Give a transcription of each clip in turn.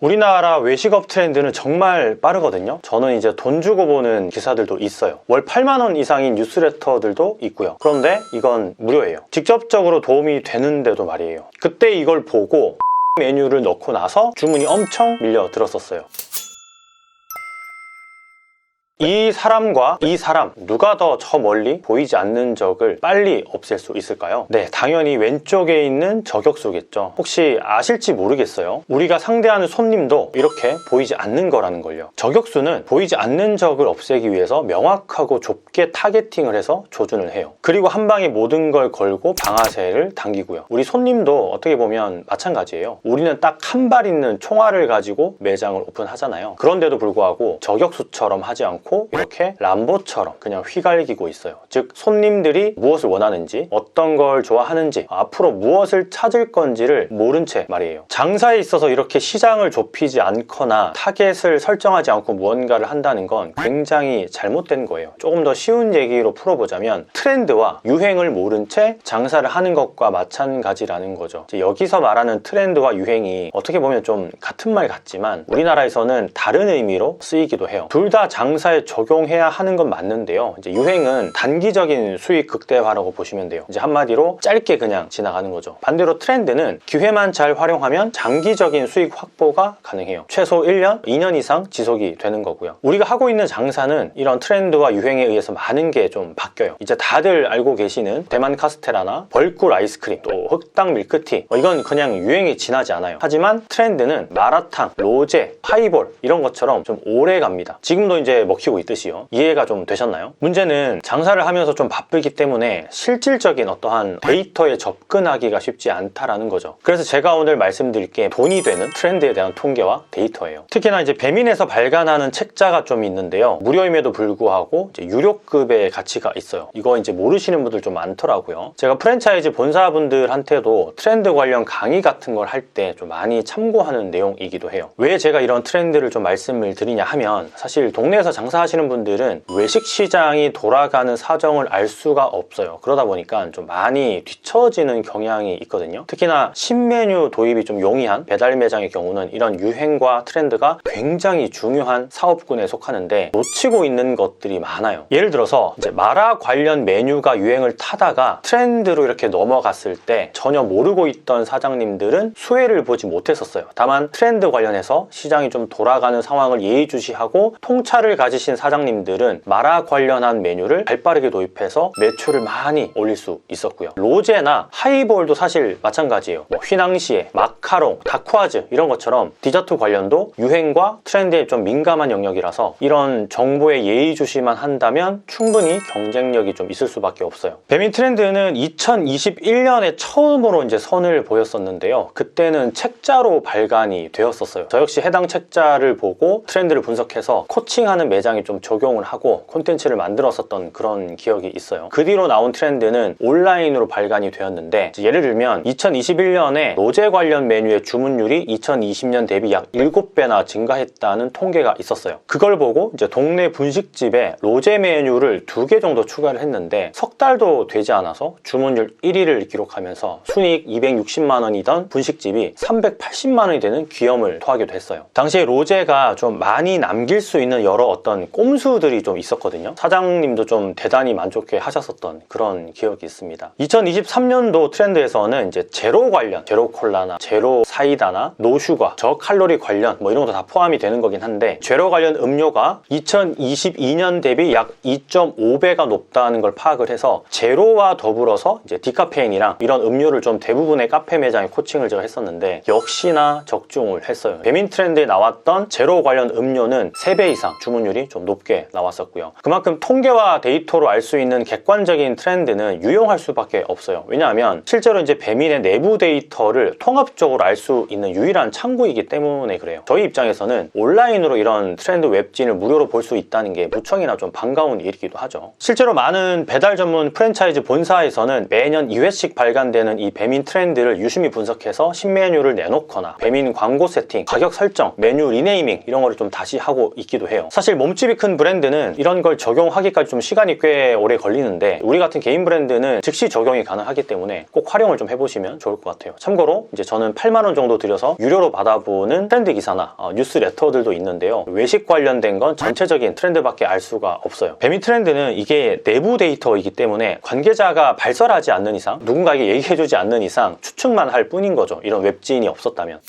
우리나라 외식업 트렌드는 정말 빠르거든요. 저는 이제 돈 주고 보는 기사들도 있어요. 월 8만 원 이상인 뉴스레터들도 있고요. 그런데 이건 무료예요. 직접적으로 도움이 되는데도 말이에요. 그때 이걸 보고 메뉴를 넣고 나서 주문이 엄청 밀려들었었어요. 이 사람과 이 사람 누가 더 저 멀리 보이지 않는 적을 빨리 없앨 수 있을까요? 네, 당연히 왼쪽에 있는 저격수겠죠. 혹시 아실지 모르겠어요. 우리가 상대하는 손님도 이렇게 보이지 않는 거라는 걸요. 저격수는 보이지 않는 적을 없애기 위해서 명확하고 좁게 타겟팅을 해서 조준을 해요. 그리고 한 방에 모든 걸 걸고 방아쇠를 당기고요. 우리 손님도 어떻게 보면 마찬가지예요. 우리는 딱 한 발 있는 총알을 가지고 매장을 오픈하잖아요. 그런데도 불구하고 저격수처럼 하지 않고 이렇게 람보처럼 그냥 휘갈기고 있어요. 즉 손님들이 무엇을 원하는지, 어떤 걸 좋아하는지, 앞으로 무엇을 찾을 건지를 모른 채 말이에요. 장사에 있어서 이렇게 시장을 좁히지 않거나 타겟을 설정하지 않고 무언가를 한다는 건 굉장히 잘못된 거예요. 조금 더 쉬운 얘기로 풀어보자면 트렌드와 유행을 모른 채 장사를 하는 것과 마찬가지라는 거죠. 이제 여기서 말하는 트렌드와 유행이 어떻게 보면 좀 같은 말 같지만 우리나라에서는 다른 의미로 쓰이기도 해요. 둘 다 장사에 적용해야 하는 건 맞는데요. 이제 유행은 단기적인 수익 극대화라고 보시면 돼요. 이제 한마디로 짧게 그냥 지나가는 거죠. 반대로 트렌드는 기회만 잘 활용하면 장기적인 수익 확보가 가능해요. 최소 1년, 2년 이상 지속이 되는 거고요. 우리가 하고 있는 장사는 이런 트렌드와 유행에 의해서 많은 게 좀 바뀌어요. 이제 다들 알고 계시는 대만 카스테라나 벌꿀 아이스크림, 또 흑당 밀크티, 이건 그냥 유행이 지나지 않아요. 하지만 트렌드는 마라탕, 로제, 하이볼 이런 것처럼 좀 오래 갑니다. 지금도 이제 먹히고 있듯이요. 이해가 좀 되셨나요? 문제는 장사를 하면서 좀 바쁘기 때문에 실질적인 어떠한 데이터에 접근하기가 쉽지 않다라는 거죠. 그래서 제가 오늘 말씀드릴 게 돈이 되는 트렌드에 대한 통계와 데이터예요. 특히나 이제 배민에서 발간하는 책자가 좀 있는데요. 무료임에도 불구하고 이제 유료급의 가치가 있어요. 이거 이제 모르시는 분들 좀 많더라고요. 제가 프랜차이즈 본사분들한테도 트렌드 관련 강의 같은 걸 할 때 좀 많이 참고하는 내용이기도 해요. 왜 제가 이런 트렌드를 좀 말씀을 드리냐 하면 사실 동네에서 장사하시는 분들은 외식 시장이 돌아가는 사정을 알 수가 없어요. 그러다 보니까 좀 많이 뒤처지는 경향이 있거든요. 특히나 신메뉴 도입이 좀 용이한 배달 매장의 경우는 이런 유행과 트렌드가 굉장히 중요한 사업군에 속하는데 놓치고 있는 것들이 많아요. 예를 들어서 이제 마라 관련 메뉴가 유행을 타다가 트렌드로 이렇게 넘어갔을 때 전혀 모르고 있던 사장님들은 수혜를 보지 못했었어요. 다만 트렌드 관련해서 시장이 좀 돌아가는 상황을 예의주시하고 통찰을 가지신 사장님들은 마라 관련한 메뉴를 발빠르게 도입해서 매출을 많이 올릴 수 있었고요. 로제나 하이볼도 사실 마찬가지예요. 휘낭시에, 마카롱, 다쿠아즈 이런 것처럼 디저트 관련도 유행과 트렌드에 좀 민감한 영역이라서 이런 정보에 예의주시만 한다면 충분히 경쟁력이 좀 있을 수밖에 없어요. 배민 트렌드는 2021년에 처음으로 이제 선을 보였었는데요. 그때는 책자로 발간이 되었었어요. 저 역시 해당 책자를 보고 트렌드를 분석해서 코칭하는 매장에 좀 적용을 하고 콘텐츠를 만들었었던 그런 기억이 있어요. 그 뒤로 나온 트렌드는 온라인으로 발간이 되었는데 예를 들면 2021년에 로제 관련 메뉴의 주문율이 2020년 대비 약 7배나 증가했다는 통계가 있었어요. 그걸 보고 이제 동네 분식집에 로제 메뉴를 2개 정도 추가를 했는데 석 달도 되지 않아서 주문율 1위를 기록하면서 순이익 260만 원이던 분식집이 380만 원이 되는 귀염을 토하기도 했어요. 당시에 로제가 좀 많이 남길 수 있는 여러 어떤 꼼수들이 좀 있었거든요. 사장님도 좀 대단히 만족해 하셨었던 그런 기억이 있습니다. 2023년도 트렌드에서는 이제 제로 관련, 제로 콜라나 제로 사이다나 노슈가, 저칼로리 관련 이런 것도 다 포함이 되는 거긴 한데 제로 관련 음료가 2022년 대비 약 2.5배가 높다는 걸 파악을 해서 제로와 더불어서 이제 디카페인이랑 이런 음료를 좀 대부분의 카페 매장에 코칭을 제가 했었는데 역시나 적중을 했어요. 배민 트렌드에 나왔던 제로 관련 음료는 3배 이상 주문율이 좀 높게 나왔었고요. 그만큼 통계와 데이터로 알 수 있는 객관적인 트렌드는 유용할 수밖에 없어요. 왜냐하면 실제로 이제 배민의 내부 데이터를 통합적으로 알 수 있는 유일한 창구이기 때문에 그래요. 저희 입장에서는 온라인으로 이런 트렌드 웹진을 무료로 볼 수 있다는 게 무척이나 좀 반가운 일이기도 하죠. 실제로 많은 배달 전문 프랜차이즈 본사에서는 매년 2회씩 발간되는 이 배민 트렌드를 유심히 분석해서 신메뉴를 내놓거나 배민 광고 세팅, 가격 설정, 메뉴 리네이밍 이런 거를 좀 다시 하고 있기도 해요. 사실 몸집이 큰 브랜드는 이런 걸 적용하기까지 좀 시간이 꽤 오래 걸리는데 우리 같은 개인 브랜드는 즉시 적용이 가능하기 때문에 꼭 활용을 좀 해보시면 좋을 것 같아요. 참고로 이제 저는 8만 원 정도 들여서 유료로 받아보는 트렌드 기사나 뉴스레터들도 있는데요. 외식 관련된 건 전체적인 트렌드밖에 알 수가 없어요. 배민 트렌드는 이게 내부 데이터이기 때문에 관계자가 발설하지 않는 이상, 누군가에게 얘기해주지 않는 이상 추측만 할 뿐인 거죠. 이런 웹진이 없었다면.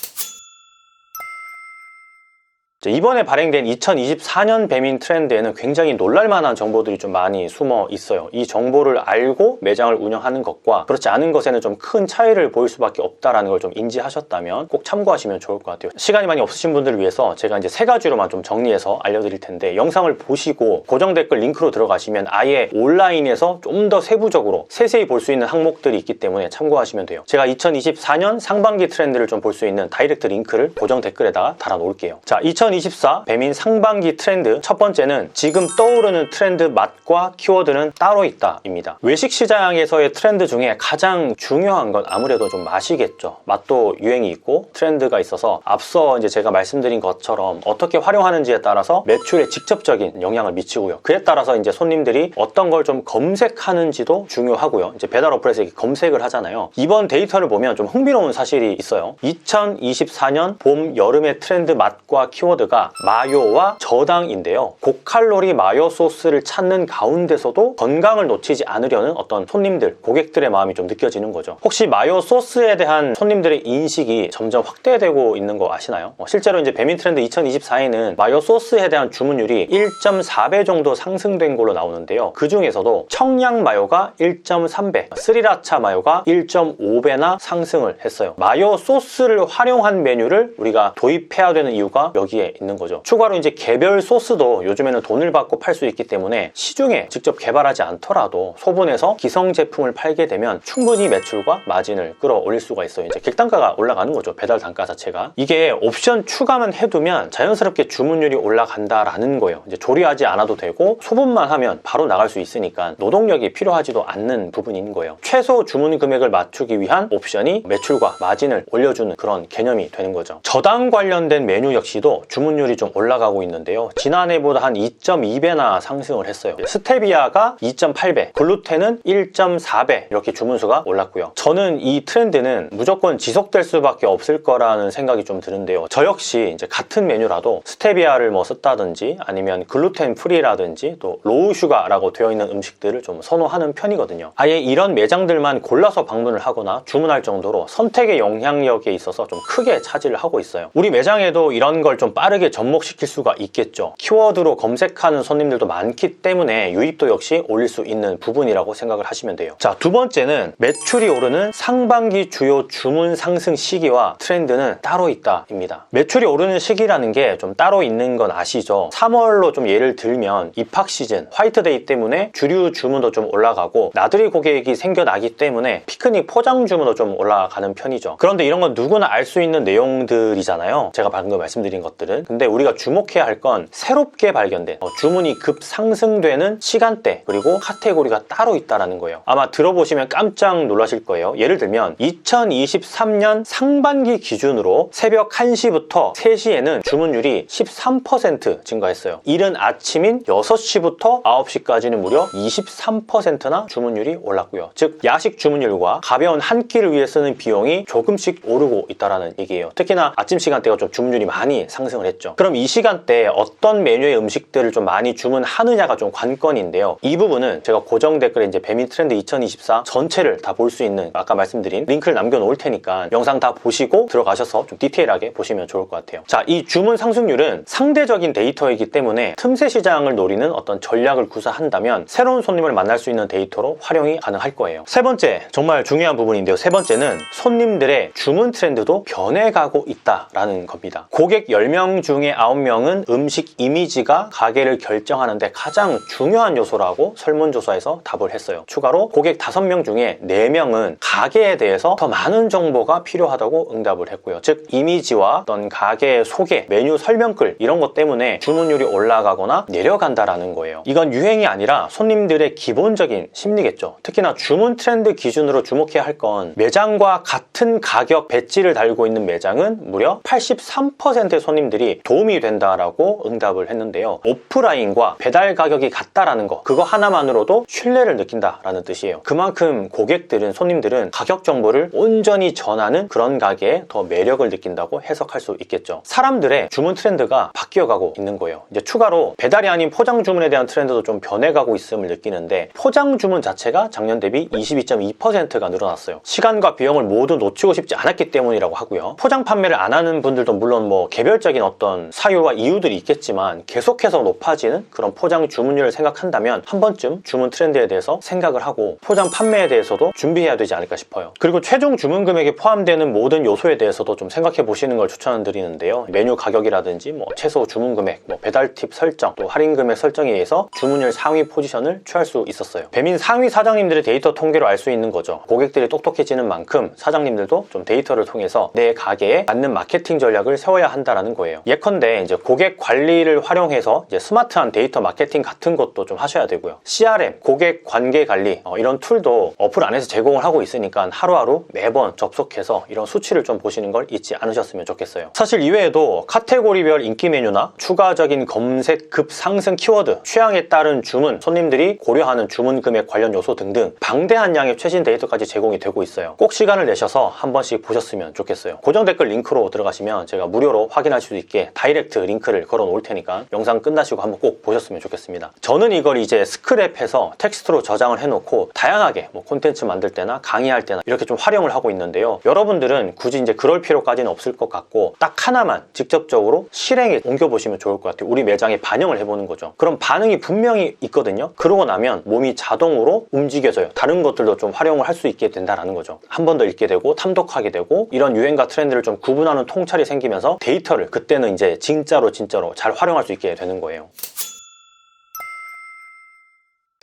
이번에 발행된 2024년 배민 트렌드에는 굉장히 놀랄만한 정보들이 좀 많이 숨어 있어요. 이 정보를 알고 매장을 운영하는 것과 그렇지 않은 것에는 좀 큰 차이를 보일 수밖에 없다는 걸 좀 인지하셨다면 꼭 참고하시면 좋을 것 같아요. 시간이 많이 없으신 분들을 위해서 제가 이제 3가지로만 좀 정리해서 알려드릴 텐데, 영상을 보시고 고정 댓글 링크로 들어가시면 아예 온라인에서 좀 더 세부적으로 세세히 볼 수 있는 항목들이 있기 때문에 참고하시면 돼요. 제가 2024년 상반기 트렌드를 좀 볼 수 있는 다이렉트 링크를 고정 댓글에다가 달아 놓을게요. 자, 2024 배민 상반기 트렌드 첫 번째는 지금 떠오르는 트렌드 맛과 키워드는 따로 있다 입니다. 외식 시장에서의 트렌드 중에 가장 중요한 건 아무래도 좀 맛이겠죠. 맛도 유행이 있고 트렌드가 있어서 앞서 이제 제가 말씀드린 것처럼 어떻게 활용하는지에 따라서 매출에 직접적인 영향을 미치고요. 그에 따라서 이제 손님들이 어떤 걸 좀 검색하는지도 중요하고요. 이제 배달 어플에서 이렇게 검색을 하잖아요. 이번 데이터를 보면 좀 흥미로운 사실이 있어요. 2024년 봄 여름의 트렌드 맛과 키워드가 마요와 저당인데요. 고칼로리 마요 소스를 찾는 가운데서도 건강을 놓치지 않으려는 어떤 손님들, 고객들의 마음이 좀 느껴지는 거죠. 혹시 마요 소스에 대한 손님들의 인식이 점점 확대되고 있는 거 아시나요? 실제로 이제 배민 트렌드 2024에는 마요 소스에 대한 주문율이 1.4배 정도 상승된 걸로 나오는데요. 그 중에서도 청양 마요가 1.3배, 스리라차 마요가 1.5배나 상승을 했어요. 마요 소스를 활용한 메뉴를 우리가 도입해야 되는 이유가 여기에 있는 거죠. 추가로 이제 개별 소스도 요즘에는 돈을 받고 팔 수 있기 때문에 시중에 직접 개발하지 않더라도 소분해서 기성 제품을 팔게 되면 충분히 매출과 마진을 끌어올릴 수가 있어요. 이제 객단가가 올라가는 거죠. 배달 단가 자체가. 이게 옵션 추가만 해두면 자연스럽게 주문율이 올라간다라는 거예요. 이제 조리하지 않아도 되고 소분만 하면 바로 나갈 수 있으니까 노동력이 필요하지도 않는 부분인 거예요. 최소 주문 금액을 맞추기 위한 옵션이 매출과 마진을 올려주는 그런 개념이 되는 거죠. 저당 관련된 메뉴 역시도 주문율이 좀 올라가고 있는데요. 지난해보다 한 2.2배나 상승을 했어요. 스테비아가 2.8배, 글루텐은 1.4배 이렇게 주문수가 올랐고요. 저는 이 트렌드는 무조건 지속될 수밖에 없을 거라는 생각이 좀 드는데요. 저 역시 이제 같은 메뉴라도 스테비아를 뭐 썼다든지 아니면 글루텐 프리라든지 또 로우 슈가라고 되어 있는 음식들을 좀 선호하는 편이거든요. 아예 이런 매장들만 골라서 방문을 하거나 주문할 정도로 선택의 영향력에 있어서 좀 크게 차지를 하고 있어요. 우리 매장에도 이런 걸 좀 빠르게 접목시킬 수가 있겠죠. 키워드로 검색하는 손님들도 많기 때문에 유입도 역시 올릴 수 있는 부분이라고 생각을 하시면 돼요. 자, 두 번째는 매출이 오르는 상반기 주요 주문 상승 시기와 트렌드는 따로 있다 입니다. 매출이 오르는 시기라는 게 좀 따로 있는 건 아시죠? 3월로 좀 예를 들면 입학 시즌, 화이트데이 때문에 주류 주문도 좀 올라가고 나들이 고객이 생겨나기 때문에 피크닉 포장 주문도 좀 올라가는 편이죠. 그런데 이런 건 누구나 알 수 있는 내용들이잖아요. 제가 방금 말씀드린 것들은. 근데 우리가 주목해야 할 건 새롭게 발견된 주문이 급상승되는 시간대 그리고 카테고리가 따로 있다는 거예요. 아마 들어보시면 깜짝 놀라실 거예요. 예를 들면 2023년 상반기 기준으로 새벽 1시부터 3시에는 주문율이 13% 증가했어요. 이른 아침인 6시부터 9시까지는 무려 23%나 주문율이 올랐고요. 즉 야식 주문율과 가벼운 한 끼를 위해 쓰는 비용이 조금씩 오르고 있다는 얘기예요. 특히나 아침 시간대가 좀 주문율이 많이 상승을 했죠. 그럼 이 시간대에 어떤 메뉴의 음식들을 좀 많이 주문하느냐가 좀 관건인데요. 이 부분은 제가 고정 댓글에 이제 배민 트렌드 2024 전체를 다 볼 수 있는 아까 말씀드린 링크를 남겨놓을 테니까 영상 다 보시고 들어가셔서 좀 디테일하게 보시면 좋을 것 같아요. 자, 이 주문 상승률은 상대적인 데이터이기 때문에 틈새 시장을 노리는 어떤 전략을 구사한다면 새로운 손님을 만날 수 있는 데이터로 활용이 가능할 거예요. 세 번째, 정말 중요한 부분인데요. 세 번째는 손님들의 주문 트렌드도 변해가고 있다라는 겁니다. 고객 10명 중에 9명은 음식 이미지가 가게를 결정하는데 가장 중요한 중요한 요소라고 설문조사에서 답을 했어요. 추가로 고객 5명 중에 4명은 가게에 대해서 더 많은 정보가 필요하다고 응답을 했고요. 즉 이미지와 어떤 가게의 소개, 메뉴 설명글 이런 것 때문에 주문율이 올라가거나 내려간다라는 거예요. 이건 유행이 아니라 손님들의 기본적인 심리겠죠. 특히나 주문 트렌드 기준으로 주목해야 할 건 매장과 같은 가격 배지를 달고 있는 매장은 무려 83%의 손님들이 도움이 된다라고 응답을 했는데요. 오프라인과 배달 가격이 같다라는 거, 그거 하나만으로도 신뢰를 느낀다라는 뜻이에요. 그만큼 고객들은, 손님들은 가격 정보를 온전히 전하는 그런 가게에 더 매력을 느낀다고 해석할 수 있겠죠. 사람들의 주문 트렌드가 바뀌어가고 있는 거예요. 이제 추가로 배달이 아닌 포장 주문에 대한 트렌드도 좀 변해가고 있음을 느끼는데, 포장 주문 자체가 작년 대비 22.2%가 늘어났어요. 시간과 비용을 모두 놓치고 싶지 않았기 때문이라고 하고요. 포장 판매를 안 하는 분들도 물론 뭐 개별적인 어떤 사유와 이유들이 있겠지만 계속해서 높아지는 그런 포장 주문율을 생각한다면 한 번쯤 주문 트렌드에 대해서 생각을 하고 포장 판매에 대해서도 준비해야 되지 않을까 싶어요. 그리고 최종 주문 금액에 포함되는 모든 요소에 대해서도 좀 생각해 보시는 걸 추천드리는데요. 메뉴 가격이라든지 뭐 최소 주문 금액, 뭐 배달 팁 설정, 또 할인 금액 설정에 의해서 주문율 상위 포지션을 취할 수 있었어요. 배민 상위 사장님들의 데이터 통계로 알 수 있는 거죠. 고객들이 똑똑해지는 만큼 사장님들도 좀 데이터를 통해서 내 가게에 맞는 마케팅 전략을 세워야 한다라는 거예요. 예컨대 이제 고객 관리를 활용해서 이제 스마트한 데이터 마케팅 같은 것도 좀 하셔야 되고요. CRM, 고객 관계 관리 이런 툴도 어플 안에서 제공을 하고 있으니까 하루하루 매번 접속해서 이런 수치를 좀 보시는 걸 잊지 않으셨으면 좋겠어요. 사실 이외에도 카테고리별 인기 메뉴나 추가적인 검색 급 상승 키워드, 취향에 따른 주문, 손님들이 고려하는 주문 금액 관련 요소 등등 방대한 양의 최신 데이터까지 제공이 되고 있어요. 꼭 시간을 내셔서 한 번씩 보셨으면 좋겠어요. 고정 댓글 링크로 들어가시면 제가 무료로 확인하실 수 있게 다이렉트 링크를 걸어 놓을 테니까 영상 끝나시고 한번 꼭 보셨으면 좋겠습니다. 저는 이걸 이제 스크랩해서 텍스트로 저장을 해놓고 다양하게 뭐 콘텐츠 만들 때나 강의할 때나 이렇게 좀 활용을 하고 있는데요. 여러분들은 굳이 이제 그럴 필요까지는 없을 것 같고 딱 하나만 직접적으로 실행에 옮겨보시면 좋을 것 같아요. 우리 매장에 반영을 해보는 거죠. 그럼 반응이 분명히 있거든요. 그러고 나면 몸이 자동으로 움직여져요. 다른 것들도 좀 활용을 할 수 있게 된다는 거죠. 한 번 더 읽게 되고 탐독하게 되고 이런 유행과 트렌드를 좀 구분하는 통찰이 생기면서 데이터를 그때는 이제 진짜로 잘 활용할 수 있게 되는 거예요.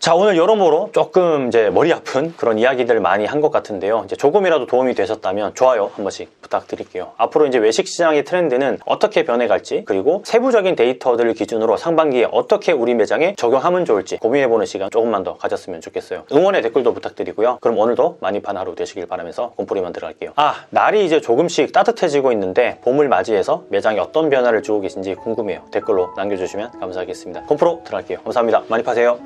자, 오늘 여러모로 조금 이제 머리 아픈 그런 이야기들을 많이 한 것 같은데요. 이제 조금이라도 도움이 되셨다면 좋아요 한 번씩 부탁드릴게요. 앞으로 이제 외식 시장의 트렌드는 어떻게 변해갈지, 그리고 세부적인 데이터들을 기준으로 상반기에 어떻게 우리 매장에 적용하면 좋을지 고민해보는 시간 조금만 더 가졌으면 좋겠어요. 응원의 댓글도 부탁드리고요. 그럼 오늘도 많이 판 하루 되시길 바라면서 곰풀이만 들어갈게요. 날이 이제 조금씩 따뜻해지고 있는데 봄을 맞이해서 매장에 어떤 변화를 주고 계신지 궁금해요. 댓글로 남겨주시면 감사하겠습니다. 곰프로 들어갈게요. 감사합니다. 많이 파세요.